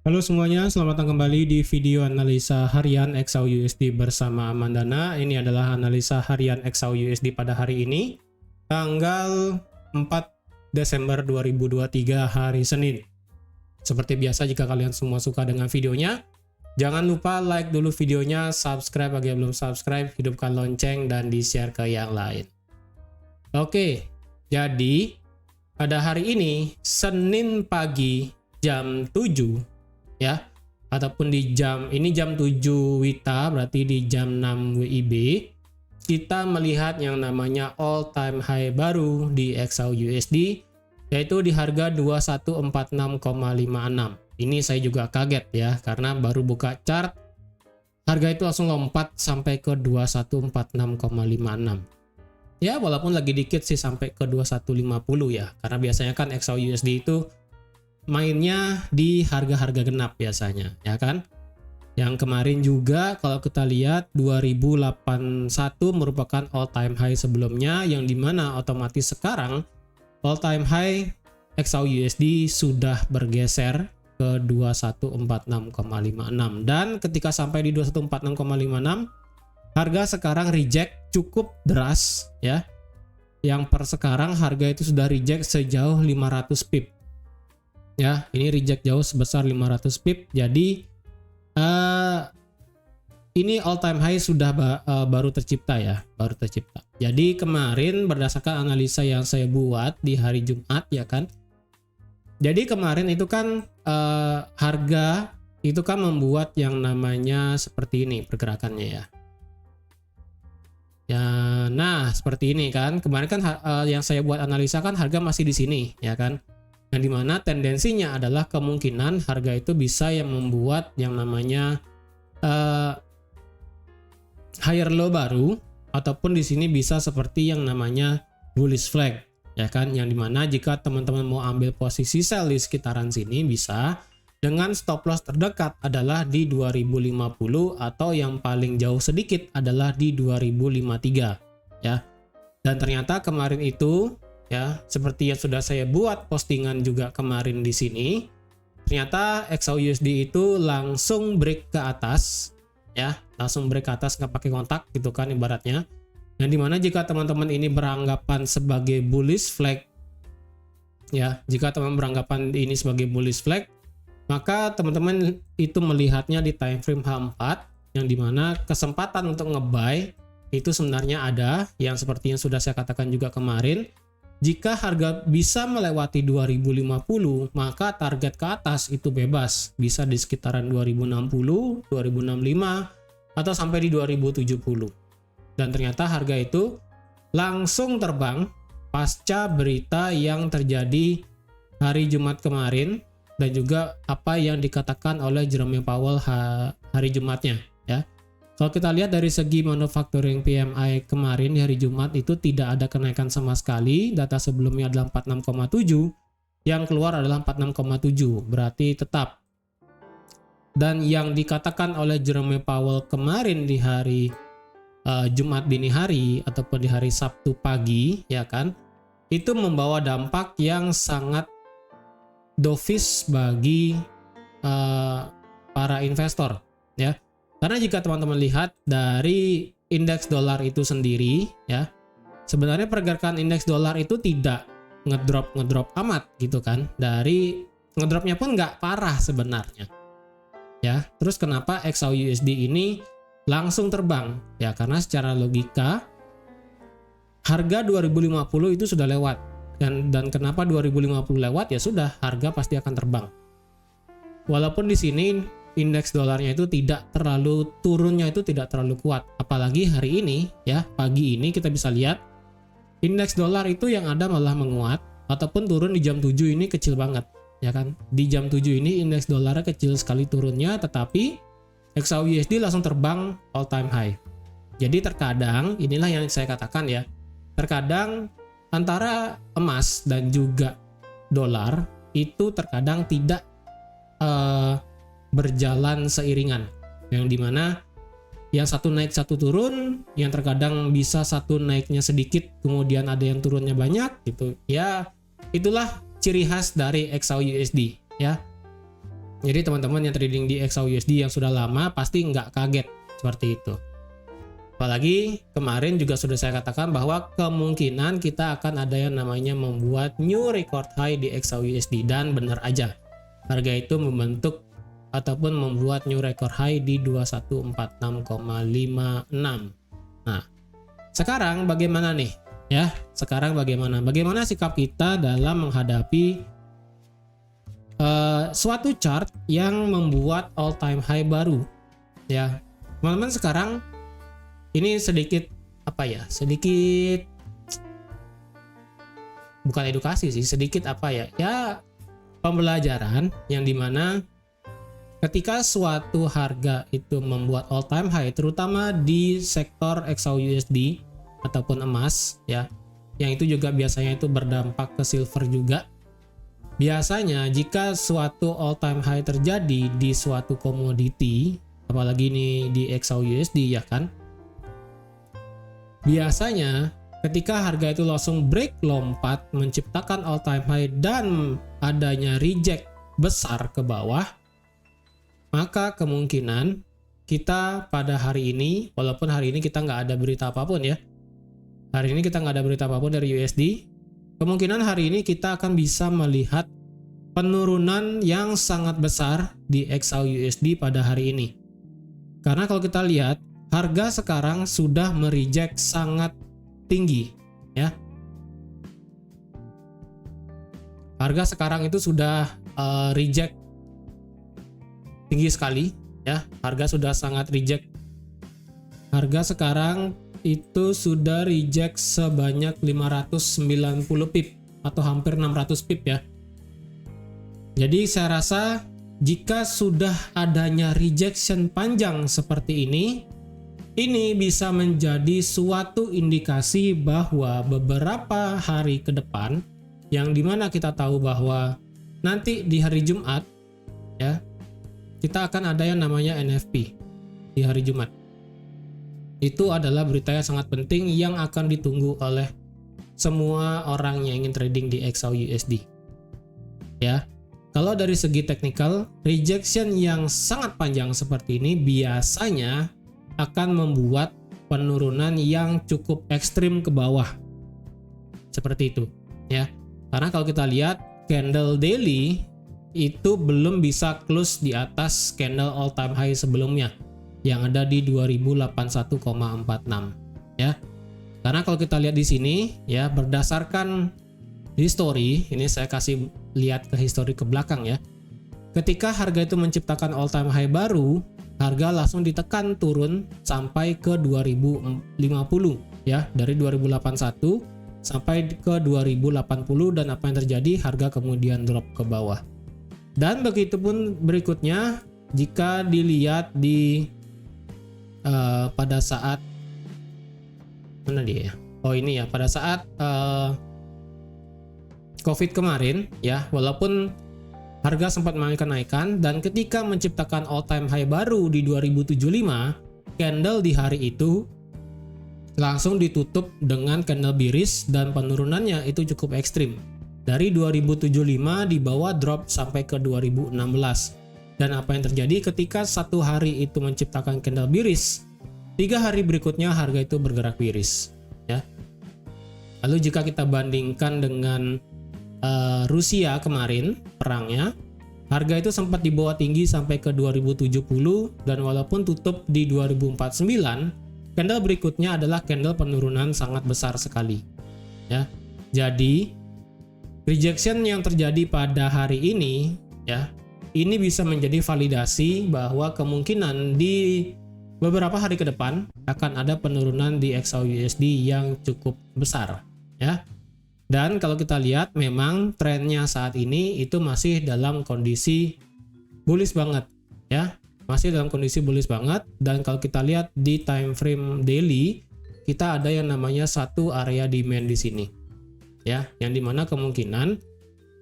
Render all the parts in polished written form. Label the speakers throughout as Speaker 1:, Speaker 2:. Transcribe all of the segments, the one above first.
Speaker 1: Halo semuanya, selamat datang kembali di video analisa harian XAU USD bersama Amandana. Ini adalah analisa harian XAU USD pada hari ini, tanggal 4 Desember 2023 hari Senin. Seperti biasa, jika kalian semua suka dengan videonya, jangan lupa like dulu videonya, subscribe bagi yang belum subscribe, hidupkan lonceng, dan di-share ke yang lain. Oke, jadi pada hari ini, Senin pagi jam 7, ya, ataupun di jam 7 WITA, berarti di jam 6 WIB, kita melihat yang namanya all time high baru di XAU USD, yaitu di harga 2146,56. Ini saya juga kaget ya, karena baru buka chart harga itu langsung lompat sampai ke 2146,56. Ya, walaupun lagi dikit sih sampai ke 2150 ya, karena biasanya kan XAU USD itu mainnya di harga-harga genap biasanya, ya kan? Yang kemarin juga kalau kita lihat 2081 merupakan all time high sebelumnya, yang dimana otomatis sekarang all time high XAU USD sudah bergeser ke 2146,56, dan ketika sampai di 2146,56 harga sekarang reject cukup deras ya. Yang per sekarang harga itu sudah reject sejauh 500 pip. Ya, ini reject jauh sebesar 500 pip. Jadi ini all time high sudah baru tercipta ya, baru tercipta. Jadi kemarin berdasarkan analisa yang saya buat di hari Jumat ya kan. Jadi kemarin itu kan harga itu kan membuat yang namanya seperti ini pergerakannya ya. Ya, nah seperti ini kan. Kemarin kan yang saya buat analisa kan harga masih di sini ya kan. Yang dimana tendensinya adalah kemungkinan harga itu bisa yang membuat yang namanya higher low baru, ataupun di sini bisa seperti yang namanya bullish flag ya kan, yang dimana jika teman-teman mau ambil posisi sell di sekitaran sini bisa dengan stop loss terdekat adalah di 2050, atau yang paling jauh sedikit adalah di 2053 ya. Dan ternyata kemarin itu ya, seperti yang sudah saya buat postingan juga kemarin di sini, ternyata XAU USD itu langsung break ke atas ya, langsung break ke atas nggak pakai kontak gitu kan ibaratnya. Yang dimana jika teman-teman ini beranggapan sebagai bullish flag ya, jika teman beranggapan ini sebagai bullish flag, maka teman-teman itu melihatnya di time frame H4, yang dimana kesempatan untuk nge-buy itu sebenarnya ada, yang seperti yang sudah saya katakan juga kemarin. Jika harga bisa melewati 2050, maka target ke atas itu bebas. Bisa di sekitaran 2060, 2065, atau sampai di 2070. Dan ternyata harga itu langsung terbang pasca berita yang terjadi hari Jumat kemarin, dan juga apa yang dikatakan oleh Jerome Powell hari Jumatnya ya. Kalau kita lihat dari segi manufacturing PMI kemarin di hari Jumat itu tidak ada kenaikan sama sekali. Data sebelumnya adalah 46,7, yang keluar adalah 46,7, berarti tetap. Dan yang dikatakan oleh Jerome Powell kemarin di hari Jumat dini hari ataupun di hari Sabtu pagi ya kan, itu membawa dampak yang sangat dovish bagi para investor ya. Karena jika teman-teman lihat dari indeks dolar itu sendiri ya, sebenarnya pergerakan indeks dolar itu tidak ngedrop amat gitu kan. Dari ngedropnya pun nggak parah sebenarnya ya. Terus kenapa XAU USD ini langsung terbang ya? Karena secara logika harga 2050 itu sudah lewat, dan kenapa 2050 lewat ya sudah, harga pasti akan terbang. Walaupun di sini indeks dolarnya itu turunnya itu tidak terlalu kuat, apalagi hari ini ya, pagi ini kita bisa lihat indeks dolar itu yang ada malah menguat, ataupun turun di jam 7 ini kecil banget ya kan. Di jam 7 ini indeks dolarnya kecil sekali turunnya, tetapi XAU USD langsung terbang all time high. Jadi terkadang inilah yang saya katakan ya, terkadang antara emas dan juga dolar itu terkadang tidak berjalan seiringan, yang dimana yang satu naik satu turun, yang terkadang bisa satu naiknya sedikit kemudian ada yang turunnya banyak gitu ya. Itulah ciri khas dari XAU USD ya. Jadi teman-teman yang trading di XAUUSD yang sudah lama pasti nggak kaget seperti itu. Apalagi kemarin juga sudah saya katakan bahwa kemungkinan kita akan ada yang namanya membuat new record high di XAUUSD, dan benar aja harga itu membentuk ataupun membuat new record high di 2146,56. Nah, sekarang bagaimana nih? Ya, sekarang bagaimana? Bagaimana sikap kita dalam menghadapi suatu chart yang membuat all time high baru? Ya, teman-teman, sekarang ini sedikit sedikit bukan edukasi sih, sedikit ya pembelajaran, yang dimana ketika suatu harga itu membuat all time high, terutama di sektor XAUUSD ataupun emas ya, yang itu juga biasanya itu berdampak ke silver juga. Biasanya jika suatu all time high terjadi di suatu komoditi, apalagi ini di XAUUSD ya kan, biasanya ketika harga itu langsung break lompat menciptakan all time high dan adanya reject besar ke bawah, maka kemungkinan kita pada hari ini, walaupun hari ini kita nggak ada berita apapun ya, hari ini kita nggak ada berita apapun dari USD, kemungkinan hari ini kita akan bisa melihat penurunan yang sangat besar di XAUUSD pada hari ini. Karena kalau kita lihat, harga sekarang sudah mereject sangat tinggi ya. Harga sekarang itu sudah reject tinggi sekali ya. Harga sudah sangat reject. Harga sekarang itu sudah reject sebanyak 590 pip atau hampir 600 pip ya. Jadi saya rasa jika sudah adanya rejection panjang seperti ini bisa menjadi suatu indikasi bahwa beberapa hari ke depan, yang dimana kita tahu bahwa nanti di hari Jumat ya, kita akan ada yang namanya NFP di hari Jumat. Itu adalah berita yang sangat penting yang akan ditunggu oleh semua orang yang ingin trading di XAUUSD ya. Kalau dari segi technical, rejection yang sangat panjang seperti ini biasanya akan membuat penurunan yang cukup ekstrim ke bawah. Seperti itu ya. Karena kalau kita lihat candle daily itu belum bisa close di atas candle all time high sebelumnya yang ada di 2081,46 ya. Karena kalau kita lihat di sini ya, berdasarkan history, ini saya kasih lihat ke history ke belakang ya. Ketika harga itu menciptakan all time high baru, harga langsung ditekan turun sampai ke 2050 ya, dari 2081 sampai ke 2080, dan apa yang terjadi, harga kemudian drop ke bawah. Dan begitupun berikutnya jika dilihat di pada saat mana dia ya? Oh ini ya, pada saat COVID kemarin ya, walaupun harga sempat mengalami kenaikan, dan ketika menciptakan all time high baru di 2075, candle di hari itu langsung ditutup dengan candle bearish dan penurunannya itu cukup ekstrim. Dari 2075 di bawah drop sampai ke 2016. Dan apa yang terjadi ketika satu hari itu menciptakan candle bearish, 3 hari berikutnya harga itu bergerak bearish ya. Lalu jika kita bandingkan dengan Rusia kemarin perangnya, harga itu sempat dibawa tinggi sampai ke 2070, dan walaupun tutup di 2049, candle berikutnya adalah candle penurunan sangat besar sekali ya. Jadi rejection yang terjadi pada hari ini ya, ini bisa menjadi validasi bahwa kemungkinan di beberapa hari ke depan akan ada penurunan di XAUUSD yang cukup besar ya. Dan kalau kita lihat memang trennya saat ini itu masih dalam kondisi bullish banget ya. Masih dalam kondisi bullish banget, dan kalau kita lihat di time frame daily, kita ada yang namanya satu area demand di sini. Ya, yang dimana kemungkinan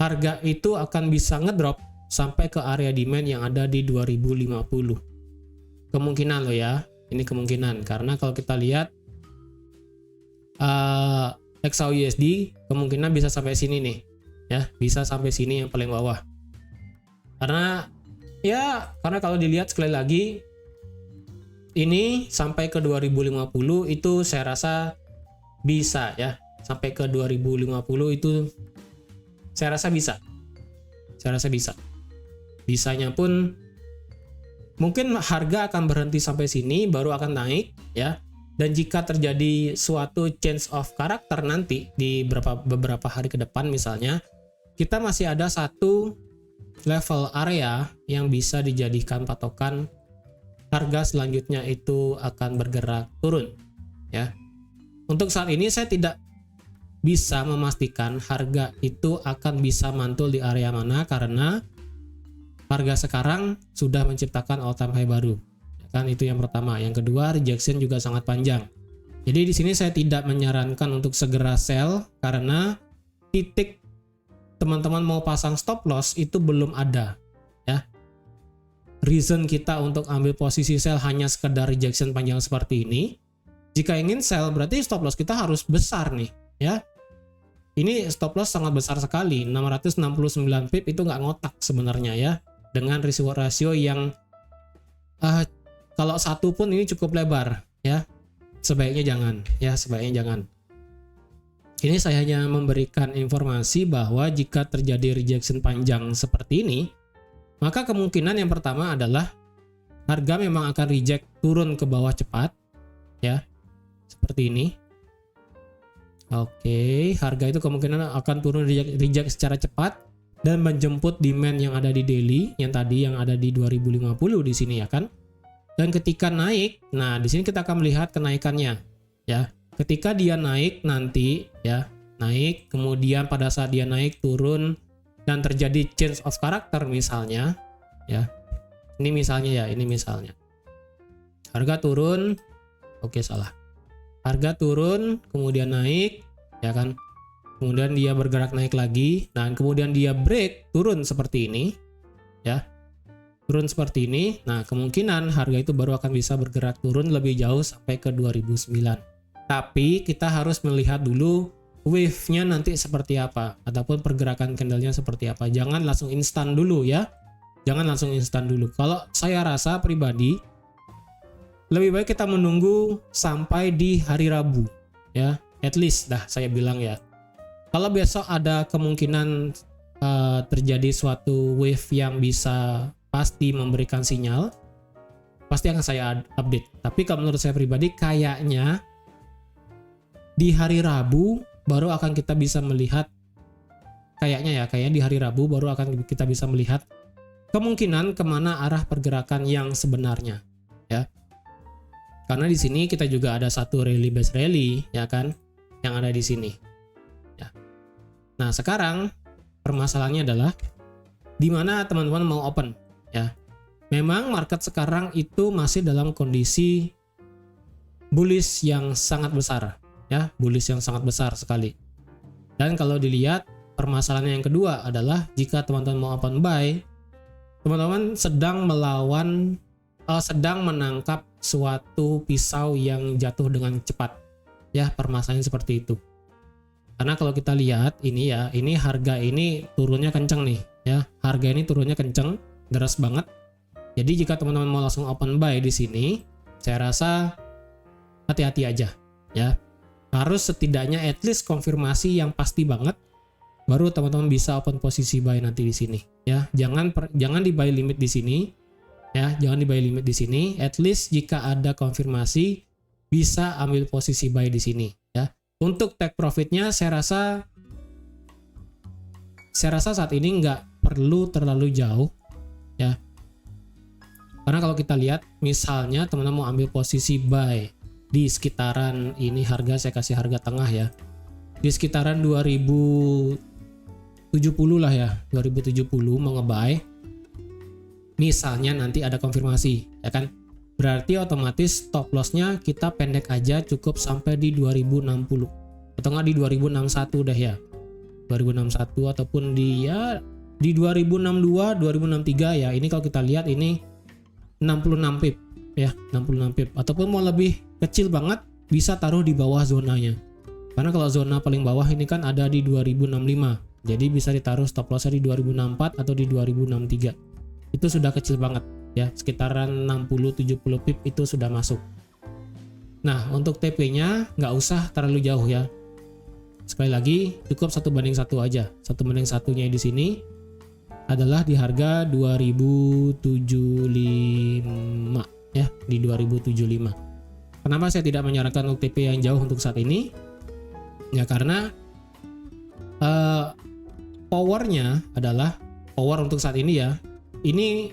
Speaker 1: harga itu akan bisa ngedrop sampai ke area demand yang ada di 2050. Kemungkinan loh ya. Ini kemungkinan, karena kalau kita lihat XAUUSD kemungkinan bisa sampai sini nih ya, bisa sampai sini yang paling bawah. Karena Ya, karena kalau dilihat sekali lagi ini sampai ke 2050 itu saya rasa bisa ya. Sampai ke 2050 itu saya rasa bisa. Saya rasa bisa. Bisanya pun mungkin harga akan berhenti sampai sini baru akan naik ya. Dan jika terjadi suatu change of karakter nanti di beberapa hari ke depan misalnya, kita masih ada satu level area yang bisa dijadikan patokan harga selanjutnya itu akan bergerak turun ya. Untuk saat ini saya tidak bisa memastikan harga itu akan bisa mantul di area mana karena harga sekarang sudah menciptakan all time high baru. Kan itu yang pertama. Yang kedua, rejection juga sangat panjang. Jadi di sini saya tidak menyarankan untuk segera sell karena titik teman-teman mau pasang stop loss itu belum ada ya. Reason kita untuk ambil posisi sell hanya sekedar rejection panjang seperti ini. Jika ingin sell berarti stop loss kita harus besar nih ya. Ini stop loss sangat besar sekali, 669 pip itu nggak ngotak sebenarnya ya. Dengan risk ratio yang kalau satu pun ini cukup lebar ya, sebaiknya jangan ya, sebaiknya jangan. Ini saya hanya memberikan informasi bahwa jika terjadi rejection panjang seperti ini, maka kemungkinan yang pertama adalah harga memang akan reject turun ke bawah cepat ya, seperti ini. Oke, harga itu kemungkinan akan turun reject secara cepat dan menjemput demand yang ada di daily, yang tadi yang ada di 2050 di sini ya kan. Dan ketika naik, nah di sini kita akan melihat kenaikannya ya. Ketika dia naik nanti ya, naik kemudian pada saat dia naik turun dan terjadi change of character misalnya ya. Ini misalnya ya, ini misalnya. Harga turun, oke salah. Harga turun kemudian naik ya kan. Kemudian dia bergerak naik lagi, dan kemudian dia break turun seperti ini ya. Turun seperti ini, nah kemungkinan harga itu baru akan bisa bergerak turun lebih jauh sampai ke 2009. Tapi kita harus melihat dulu wave-nya nanti seperti apa, ataupun pergerakan candle-nya seperti apa. Jangan langsung instan dulu ya, jangan langsung instan dulu. Kalau saya rasa pribadi, lebih baik kita menunggu sampai di hari Rabu ya, at least dah saya bilang ya. Kalau besok ada kemungkinan terjadi suatu wave yang bisa pasti memberikan sinyal, pasti akan saya update. Tapi kalau menurut saya pribadi kayaknya di hari Rabu baru akan kita bisa melihat, kayaknya di hari Rabu baru akan kita bisa melihat kemungkinan kemana arah pergerakan yang sebenarnya ya. Karena di sini kita juga ada satu rally base rally ya kan, yang ada di sini ya. Nah sekarang permasalahannya adalah di mana teman-teman mau open ya. Memang market sekarang itu masih dalam kondisi bullish yang sangat besar ya, bullish yang sangat besar sekali. Dan kalau dilihat permasalahan yang kedua adalah jika teman-teman mau open buy, teman-teman sedang menangkap suatu pisau yang jatuh dengan cepat ya, permasalahan seperti itu. Karena kalau kita lihat ini ya, ini harga ini turunnya kenceng nih ya, harga ini turunnya kenceng, deras banget. Jadi jika teman-teman mau langsung open buy di sini, saya rasa hati-hati aja ya. Harus setidaknya at least konfirmasi yang pasti banget, baru teman-teman bisa open posisi buy nanti di sini ya. Jangan di buy limit di sini ya, jangan di buy limit di sini. At least jika ada konfirmasi bisa ambil posisi buy di sini ya. Untuk take profitnya saya rasa saat ini nggak perlu terlalu jauh ya. Karena kalau kita lihat misalnya teman-teman mau ambil posisi buy di sekitaran ini, harga saya kasih harga tengah ya, di sekitaran 2070 lah ya, 2070 mau ngebuy. Misalnya nanti ada konfirmasi ya kan, berarti otomatis stop lossnya kita pendek aja, cukup sampai di 2060 atau nggak di 2061 dah ya, 2061 ataupun di 2062 2063 ya. Ini kalau kita lihat ini 66 pip ya, 66 pip, ataupun mau lebih kecil banget bisa taruh di bawah zonanya. Karena kalau zona paling bawah ini kan ada di 2065, jadi bisa ditaruh stop lossnya di 2064 atau di 2063 itu sudah kecil banget ya, sekitaran 60-70 pip itu sudah masuk. Nah, untuk TP-nya nggak usah terlalu jauh ya. Sekali lagi, cukup 1:1 aja. 1:1-nya di sini adalah di harga 2075 ya, di 2075. Kenapa saya tidak menyarankan untuk TP yang jauh untuk saat ini? Ya karena powernya adalah power untuk saat ini ya. Ini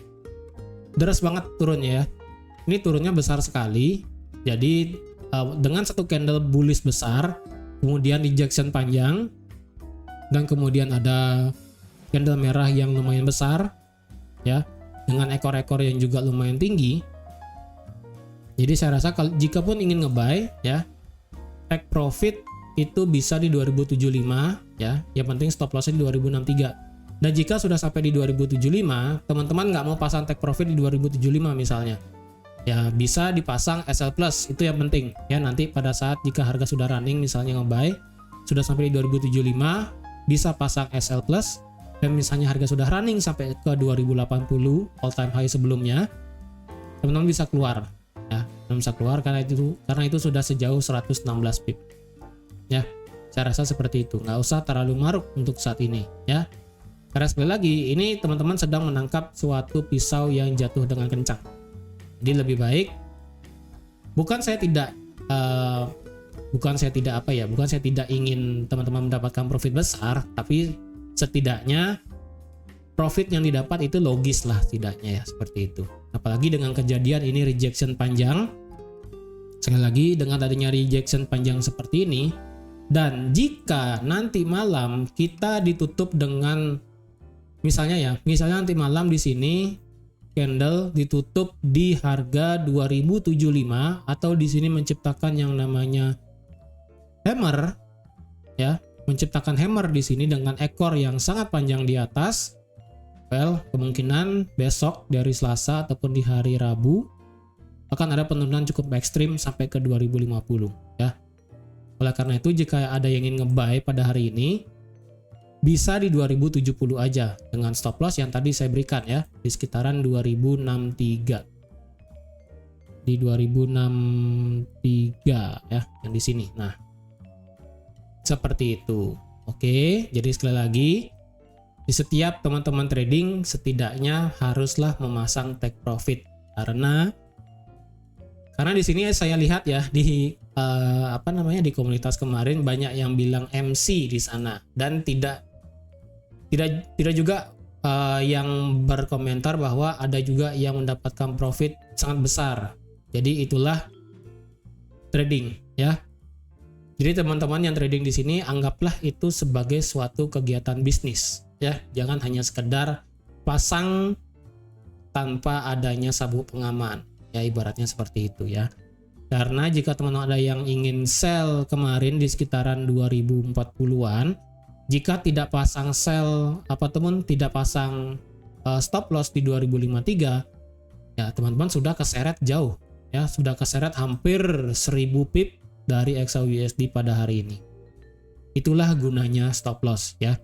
Speaker 1: deras banget turunnya ya. Ini turunnya besar sekali. Jadi dengan satu candle bullish besar, kemudian rejection panjang, dan kemudian ada candle merah yang lumayan besar ya, dengan ekor-ekor yang juga lumayan tinggi. Jadi saya rasa kalau jika pun ingin ngebuy ya, take profit itu bisa di 2075 ya. Yang penting stop lossnya di 2063. Dan jika sudah sampai di 2075, teman-teman nggak mau pasang take profit di 2075 misalnya, ya bisa dipasang SL plus, itu yang penting ya. Nanti pada saat jika harga sudah running misalnya ngebuy sudah sampai di 2075, bisa pasang SL plus. Dan misalnya harga sudah running sampai ke 2080 all time high sebelumnya, teman-teman bisa keluar ya. Teman bisa keluar karena itu sudah sejauh 116 pip ya. Saya rasa seperti itu, nggak usah terlalu maruk untuk saat ini ya. Karena sekali lagi ini teman-teman sedang menangkap suatu pisau yang jatuh dengan kencang. Jadi lebih baik, bukan saya tidak ingin teman-teman mendapatkan profit besar, tapi setidaknya profit yang didapat itu logis lah setidaknya ya, seperti itu. Apalagi dengan kejadian ini rejection panjang. Sekali lagi, dengan adanya rejection panjang seperti ini, dan jika nanti malam kita ditutup dengan misalnya nanti malam di sini candle ditutup di harga 2075 atau di sini menciptakan yang namanya hammer ya, menciptakan hammer di sini dengan ekor yang sangat panjang di atas. Kemungkinan besok dari Selasa ataupun di hari Rabu akan ada penurunan cukup ekstrim sampai ke 2050 ya. Oleh karena itu, jika ada yang ingin ngebuy pada hari ini, bisa di 2070 aja dengan stop loss yang tadi saya berikan ya, di sekitaran 2063. Di 2063 ya, yang di sini. Nah, seperti itu. Oke, jadi sekali lagi, di setiap teman-teman trading setidaknya haruslah memasang take profit, karena di sini saya lihat ya di di komunitas kemarin banyak yang bilang MC di sana, dan tidak juga yang berkomentar bahwa ada juga yang mendapatkan profit sangat besar. Jadi itulah trading ya. Jadi teman-teman yang trading di sini anggaplah itu sebagai suatu kegiatan bisnis ya. Jangan hanya sekedar pasang tanpa adanya sabuk pengaman ya, ibaratnya seperti itu ya. Karena jika teman-teman ada yang ingin sell kemarin di sekitaran 2040-an, jika tidak pasang sell tidak pasang stop loss di 2053, ya teman-teman sudah keseret jauh ya, sudah keseret hampir 1000 pip dari XAUUSD pada hari ini. Itulah gunanya stop loss ya.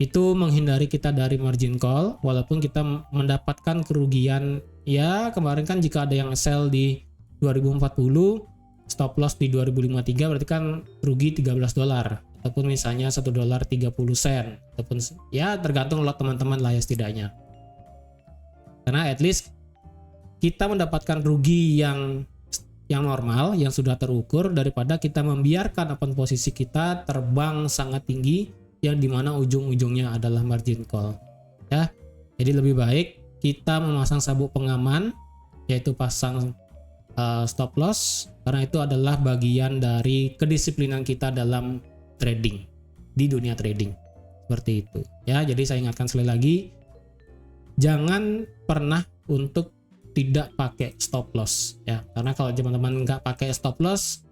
Speaker 1: Itu menghindari kita dari margin call, walaupun kita mendapatkan kerugian ya. Kemarin kan jika ada yang sell di 2040, stop loss di 2053, berarti kan rugi $13, ataupun misalnya $1.30, ataupun ya tergantung lot teman-teman lah ya setidaknya. Karena at least kita mendapatkan rugi yang normal, yang sudah terukur, daripada kita membiarkan akun posisi kita terbang sangat tinggi yang dimana ujung-ujungnya adalah margin call ya. Jadi lebih baik kita memasang sabuk pengaman, yaitu pasang stop loss, karena itu adalah bagian dari kedisiplinan kita dalam trading, di dunia trading seperti itu ya. Jadi saya ingatkan sekali lagi, jangan pernah untuk tidak pakai stop loss ya, karena kalau teman-teman nggak pakai stop loss,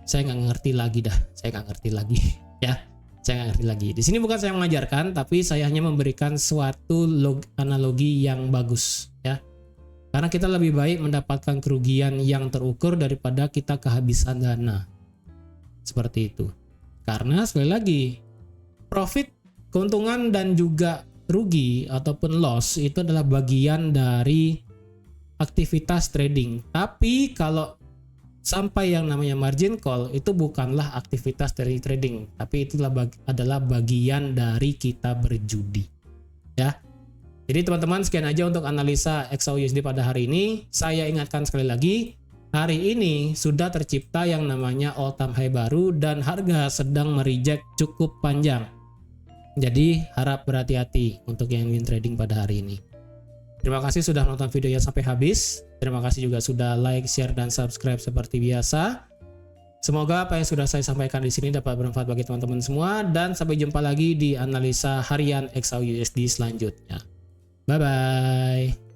Speaker 1: saya nggak ngerti lagi ya. Saya nggak ngerti lagi. Di sini bukan saya mengajarkan, tapi saya hanya memberikan suatu analogi yang bagus ya. Karena kita lebih baik mendapatkan kerugian yang terukur daripada kita kehabisan dana. Seperti itu. Karena sekali lagi, profit, keuntungan, dan juga rugi ataupun loss itu adalah bagian dari aktivitas trading. Tapi kalau sampai yang namanya margin call itu bukanlah aktivitas dari trading, tapi itulah adalah bagian dari kita berjudi. Ya. Jadi teman-teman, sekian aja untuk analisa XAUUSD pada hari ini. Saya ingatkan sekali lagi, hari ini sudah tercipta yang namanya all time high baru dan harga sedang mereject cukup panjang. Jadi harap berhati-hati untuk yang ingin trading pada hari ini. Terima kasih sudah menonton videonya sampai habis. Terima kasih juga sudah like, share, dan subscribe seperti biasa. Semoga apa yang sudah saya sampaikan di sini dapat bermanfaat bagi teman-teman semua. Dan sampai jumpa lagi di analisa harian XAUUSD selanjutnya. Bye-bye.